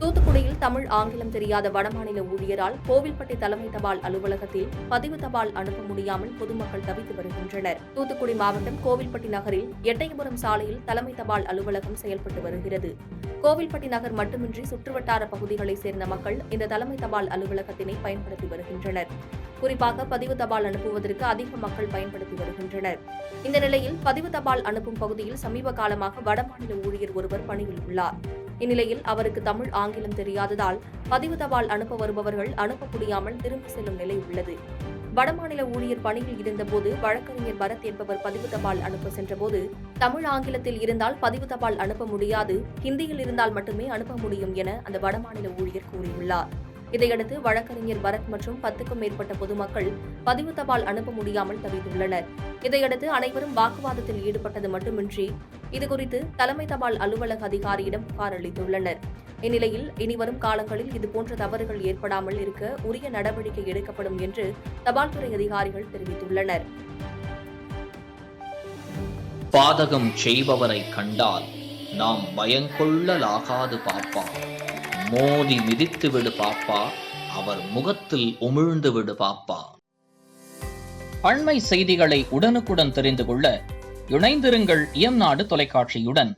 தூத்துக்குடியில் தமிழ், ஆங்கிலம் தெரியாத வடமாநில ஊழியரால் கோவில்பட்டி தலைமை தபால் அலுவலகத்தில் பதிவு தபால் அனுப்ப முடியாமல் பொதுமக்கள் தவித்து வருகின்றனர். தூத்துக்குடி மாவட்டம் கோவில்பட்டி நகரில் எட்டயபுரம் சாலையில் தலைமை தபால் அலுவலகம் செயல்பட்டு வருகிறது. கோவில்பட்டி நகர் மட்டுமின்றி சுற்றுவட்டார பகுதிகளைச் சேர்ந்த மக்கள் இந்த தலைமை தபால் அலுவலகத்தினை பயன்படுத்தி வருகின்றனர். குறிப்பாக பதிவு தபால் அனுப்புவதற்கு அதிக மக்கள் பயன்படுத்தி வருகின்றனர். இந்த நிலையில் பதிவு தபால் அனுப்பும் பகுதியில் சமீப காலமாக வடமாநில ஊழியர் ஒருவர் பணியில் உள்ளார். இந்நிலையில் அவருக்கு தமிழ், ஆங்கிலம் தெரியாததால் பதிவு தபால் அனுப்ப வருபவர்கள் அனுப்ப முடியாமல் திரும்பி செல்லும் நிலை உள்ளது. வடமாநில ஊழியர் பணியில் இருந்தபோது வழக்கறிஞர் பரத் என்பவர் பதிவு தபால் அனுப்ப சென்றபோது, தமிழ், ஆங்கிலத்தில் இருந்தால் பதிவு தபால் அனுப்ப முடியாது, ஹிந்தியில் இருந்தால் மட்டுமே அனுப்ப முடியும் என அந்த வடமாநில ஊழியர் கூறியுள்ளார். இதையடுத்து வழக்கறிஞர் பரத் மற்றும் 10க்கும் மேற்பட்ட பொதுமக்கள் பதிவு தபால் அனுப்ப முடியாமல் தவித்துள்ளனர். இதையடுத்து அனைவரும் வாக்குவாதத்தில் ஈடுபட்டது மட்டுமின்றி இதுகுறித்து தலைமை தபால் அலுவலக அதிகாரியிடம் புகார் அளித்துள்ளனர். இந்நிலையில் இனிவரும் காலங்களில் இதுபோன்ற தவறுகள் ஏற்படாமல் இருக்க உரிய நடவடிக்கை எடுக்கப்படும் என்று தபால்துறை அதிகாரிகள் தெரிவித்துள்ளனர். பாதகம் செய்பவரை கண்டால் நாம் பயங்கொள்ளலாகாது பாப்பா, மோதி மிதித்து விடு பாப்பா, அவர் முகத்தில் உமிழ்ந்து விடு பாப்பா. அண்மை செய்திகளை உடனுக்குடன் தெரிந்து கொள்ள இணைந்திருங்கள் இயம்நாடு தொலைக்காட்சியுடன்.